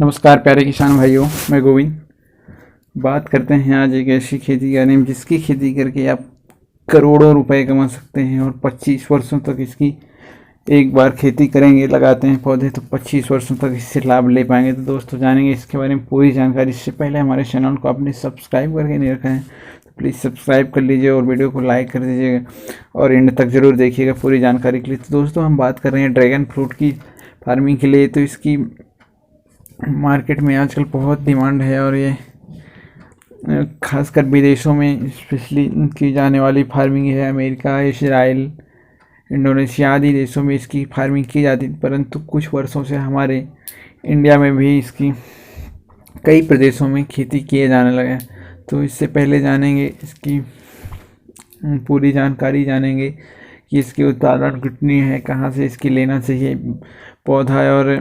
नमस्कार प्यारे किसान भाइयों, मैं गोविंद। बात करते हैं आज एक ऐसी खेती के बारे में जिसकी खेती करके आप करोड़ों रुपए कमा सकते हैं और 25 वर्षों तक इसकी एक बार खेती करेंगे, लगाते हैं पौधे तो 25 वर्षों तक इससे लाभ ले पाएंगे। तो दोस्तों जानेंगे इसके बारे में पूरी जानकारी। इससे पहले हमारे चैनल को आपने सब्सक्राइब करके नहीं रखा है तो प्लीज़ सब्सक्राइब कर लीजिए और वीडियो को लाइक कर दीजिएगा और एंड तक ज़रूर देखिएगा पूरी जानकारी के लिए। तो दोस्तों हम बात कर रहे हैं ड्रैगन फ्रूट की फार्मिंग के लिए। तो इसकी मार्केट में आजकल बहुत डिमांड है और ये खासकर विदेशों में स्पेशली की जाने वाली फार्मिंग है। अमेरिका, इजराइल, इंडोनेशिया आदि देशों में इसकी फार्मिंग की जाती है, परंतु कुछ वर्षों से हमारे इंडिया में भी इसकी कई प्रदेशों में खेती किए जाने लगे। तो इससे पहले जानेंगे इसकी पूरी जानकारी, जानेंगे कि इसकी उत्पादन कितनी है, कहाँ से इसकी लेना चाहिए पौधा और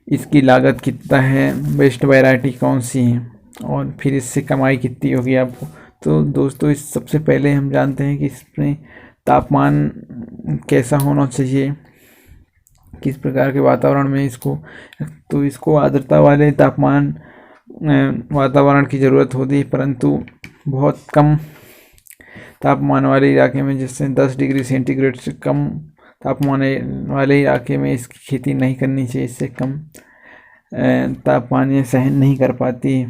इसकी लागत कितना है, बेस्ट वैरायटी कौन सी है और फिर इससे कमाई कितनी होगी आपको। तो दोस्तों इस सबसे पहले हम जानते हैं कि इसमें तापमान कैसा होना चाहिए, किस प्रकार के वातावरण में इसको, तो इसको आर्द्रता वाले तापमान वातावरण की ज़रूरत होती है, परंतु बहुत कम तापमान वाले इलाके में, जैसे 10 डिग्री सेंटीग्रेड से कम तापमान वाले इलाके में इसकी खेती नहीं करनी चाहिए। इससे कम तापमान ये सहन नहीं कर पाती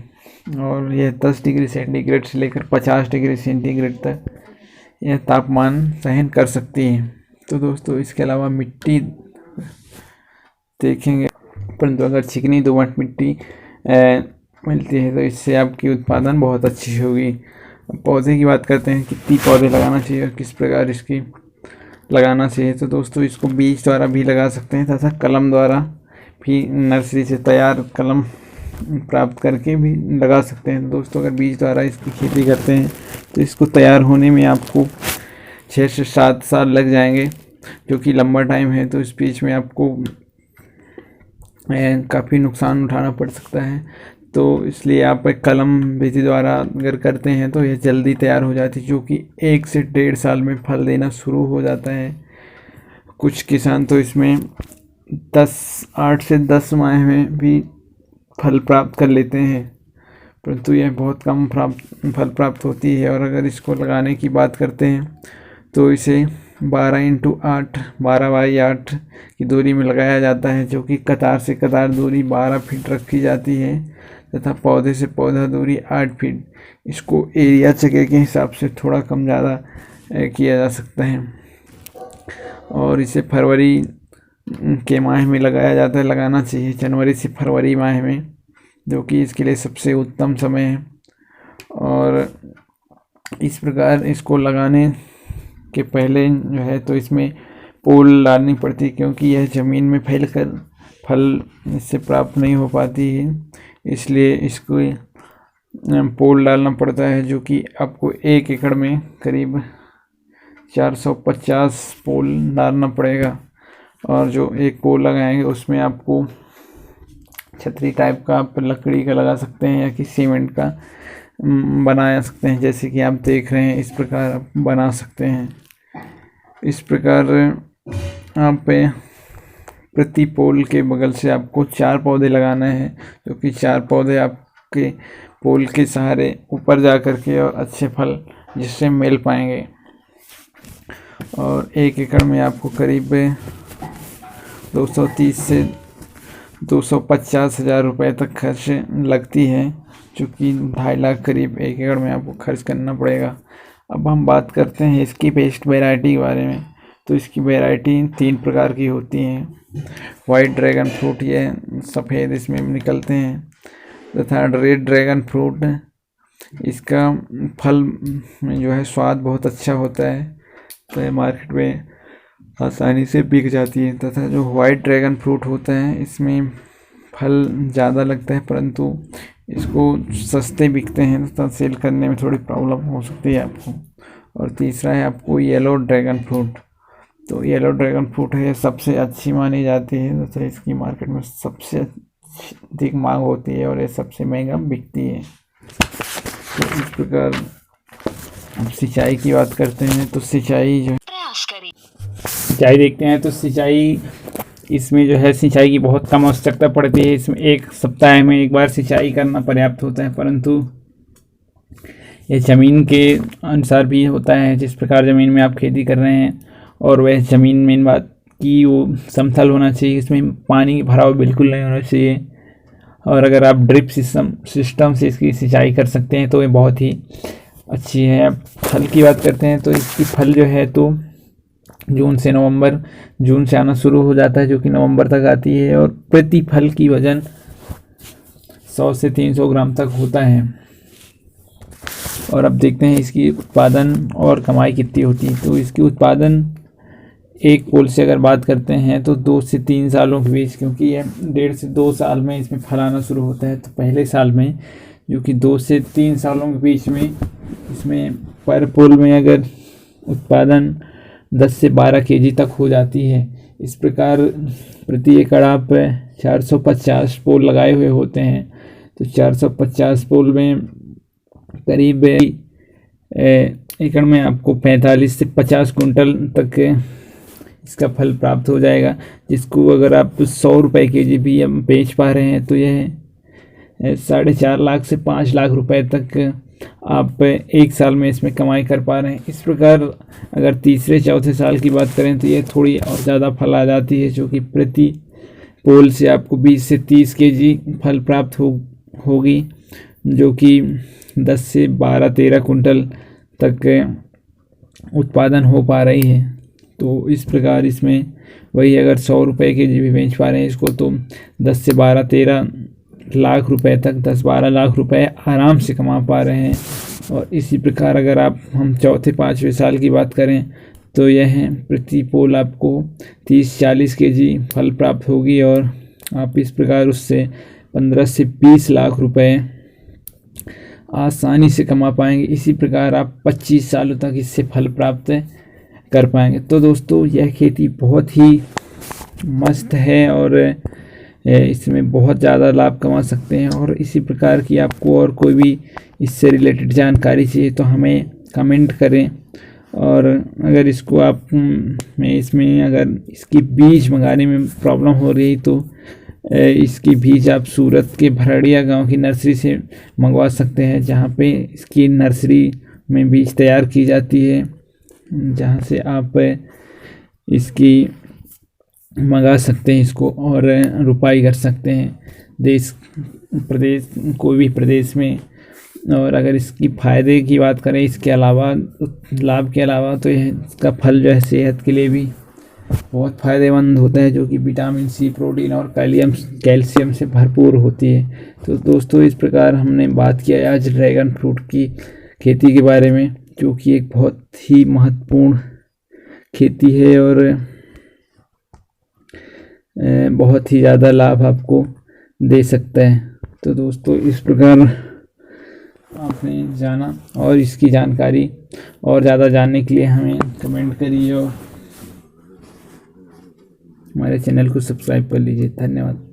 और यह 10 डिग्री सेंटीग्रेड से लेकर 50 डिग्री सेंटीग्रेड तक यह तापमान सहन कर सकती है। तो दोस्तों इसके अलावा मिट्टी देखेंगे, परंतु अगर चिकनी दोमट मिट्टी मिलती है तो इससे आपकी उत्पादन बहुत अच्छी होगी। पौधे की बात करते हैं, कितनी पौधे लगाना चाहिए और किस प्रकार इसकी लगाना चाहिए। तो दोस्तों इसको बीज द्वारा भी लगा सकते हैं तथा कलम द्वारा भी नर्सरी से तैयार कलम प्राप्त करके भी लगा सकते हैं। तो दोस्तों अगर बीज द्वारा इसकी खेती करते हैं तो इसको तैयार होने में आपको 6 से 7 साल लग जाएंगे, जो कि लंबा टाइम है। तो इस बीच में आपको काफ़ी नुकसान उठाना पड़ सकता है। तो इसलिए आप एक कलम विधि द्वारा अगर करते हैं तो यह जल्दी तैयार हो जाती है, जो कि 1 से 1.5 साल में फल देना शुरू हो जाता है। कुछ किसान तो इसमें 8 से 10 माह में भी फल प्राप्त कर लेते हैं, परंतु यह बहुत कम फल प्राप्त होती है। और अगर इसको लगाने की बात करते हैं तो इसे 12x8 12x8 की दूरी में लगाया जाता है, जो कि कतार से कतार दूरी 12 फीट रखी जाती है तथा पौधे से पौधा दूरी 8 फीट। इसको एरिया जगह के हिसाब से थोड़ा कम ज़्यादा किया जा सकता है और इसे फरवरी के माह में लगाया जाता है, लगाना चाहिए जनवरी से फरवरी माह में, जो कि इसके लिए सबसे उत्तम समय है। और इस प्रकार इसको लगाने के पहले जो है तो इसमें पोल डालनी पड़ती है, क्योंकि यह ज़मीन में फैलकर फल इससे प्राप्त नहीं हो पाती है, इसलिए इसको पोल डालना पड़ता है, जो कि आपको 1 एकड़ में करीब 450 पोल डालना पड़ेगा। और जो एक पोल लगाएंगे उसमें आपको छतरी टाइप का आप लकड़ी का लगा सकते हैं या कि सीमेंट का बना सकते हैं, जैसे कि आप देख रहे हैं। इस प्रकार आप बना सकते हैं। इस प्रकार आप प्रति पोल के बगल से आपको 4 पौधे लगाना है, जो कि 4 पौधे आपके पोल के सहारे ऊपर जा कर के और अच्छे फल जिससे मिल पाएंगे। और 1 एकड़ में आपको करीब 230 से 250 हज़ार रुपये तक खर्च लगती है, जो कि 2.5 लाख करीब 1 एकड़ में आपको खर्च करना पड़ेगा। अब हम बात करते हैं इसकी बेस्ट वैरायटी के बारे में। तो इसकी वैरायटी 3 प्रकार की होती हैं। वाइट ड्रैगन फ्रूट, ये सफ़ेद इसमें निकलते हैं, तथा रेड ड्रैगन फ्रूट, इसका फल में जो है स्वाद बहुत अच्छा होता है, तो ये मार्केट में आसानी से बिक जाती है। तथा जो वाइट ड्रैगन फ्रूट होता है इसमें फल ज़्यादा लगता है, परंतु इसको सस्ते बिकते हैं तथा सेल करने में थोड़ी प्रॉब्लम हो सकती है आपको। और तीसरा है आपको येलो ड्रैगन फ्रूट। तो येलो ड्रैगन फ्रूट है, सबसे अच्छी मानी जाती है तथा इसकी मार्केट में सबसे अधिक मांग होती है और ये सबसे महंगा बिकती है। तो इस प्रकार अब सिंचाई की बात करते हैं। तो सिंचाई जो सिंचाई देखते हैं तो सिंचाई इसमें जो है सिंचाई की बहुत कम आवश्यकता पड़ती है। इसमें 1 सप्ताह में 1 बार सिंचाई करना पर्याप्त होता है, परंतु ये ज़मीन के अनुसार भी होता है, जिस प्रकार ज़मीन में आप खेती कर रहे हैं। और वह ज़मीन मेन बात कि वो समतल होना चाहिए, इसमें पानी भराव बिल्कुल नहीं होना चाहिए। और अगर आप ड्रिप सिस्टम से इसकी सिंचाई कर सकते हैं तो ये बहुत ही अच्छी है। अब फल की बात करते हैं तो इसकी फल जो है तो जून से आना शुरू हो जाता है, जो कि नवंबर तक आती है। और प्रति फल की वजन 100 से 300 ग्राम तक होता है। और अब देखते हैं इसकी उत्पादन और कमाई कितनी होती है। तो इसकी उत्पादन एक पोल से अगर बात करते हैं तो 2 से 3 सालों के बीच, क्योंकि ये 1.5 से 2 साल में इसमें फल आना शुरू होता है, तो पहले साल में जो कि 2 से 3 सालों के बीच में इसमें पर पोल में अगर उत्पादन 10 से 12 केजी तक हो जाती है। इस प्रकार प्रति एकड़ आप 450 पोल लगाए हुए होते हैं, तो 450 पोल में करीब एकड़ में आपको 45 से 50 कुंटल तक इसका फल प्राप्त हो जाएगा, जिसको अगर आप 100 रुपये केजी भी हम बेच पा रहे हैं तो यह 4.5 लाख से 5 लाख रुपए तक आप एक साल में इसमें कमाई कर पा रहे हैं। इस प्रकार अगर तीसरे चौथे साल की बात करें तो ये थोड़ी और ज़्यादा फल आ जाती है, जो कि प्रति पोल से आपको 20 से 30 केजी फल प्राप्त होगी, जो कि 10 से 12-13 कुंटल तक उत्पादन हो पा रही है। तो इस प्रकार इसमें वही अगर 100 रुपये केजी भी बेच पा रहे हैं इसको, तो 10 से 12-13 लाख रुपए तक 10-12 लाख रुपए आराम से कमा पा रहे हैं। और इसी प्रकार अगर हम चौथे 5वें साल की बात करें तो यह प्रति पोल आपको 30-40 केजी फल प्राप्त होगी, और आप इस प्रकार उससे 15 से 20 लाख रुपए आसानी से कमा पाएंगे। इसी प्रकार आप 25 सालों तक इससे फल प्राप्त कर पाएंगे। तो दोस्तों यह खेती बहुत ही मस्त है और इसमें बहुत ज़्यादा लाभ कमा सकते हैं। और इसी प्रकार की आपको और कोई भी इससे रिलेटेड जानकारी चाहिए तो हमें कमेंट करें। और अगर इसको आप इसमें अगर इसकी बीज मंगाने में प्रॉब्लम हो रही तो इसकी बीज आप सूरत के भरड़िया गांव की नर्सरी से मंगवा सकते हैं, जहां पे इसकी नर्सरी में बीज तैयार की जाती है, जहां से आप इसकी मंगा सकते हैं इसको और रुपाई कर सकते हैं प्रदेश कोई भी प्रदेश में। और अगर इसकी फ़ायदे की बात करें इसके अलावा लाभ के अलावा, तो यह इसका फल जो है सेहत के लिए भी बहुत फ़ायदेमंद होता है, जो कि विटामिन सी, प्रोटीन और कैल्शियम से भरपूर होती है। तो दोस्तों इस प्रकार हमने बात किया आज ड्रैगन फ्रूट की खेती के बारे में, जो कि एक बहुत ही महत्वपूर्ण खेती है और बहुत ही ज़्यादा लाभ आपको दे सकता है। तो दोस्तों इस प्रकार आपने जाना, और इसकी जानकारी और ज़्यादा जानने के लिए हमें कमेंट करिए और हमारे चैनल को सब्सक्राइब कर लीजिए। धन्यवाद।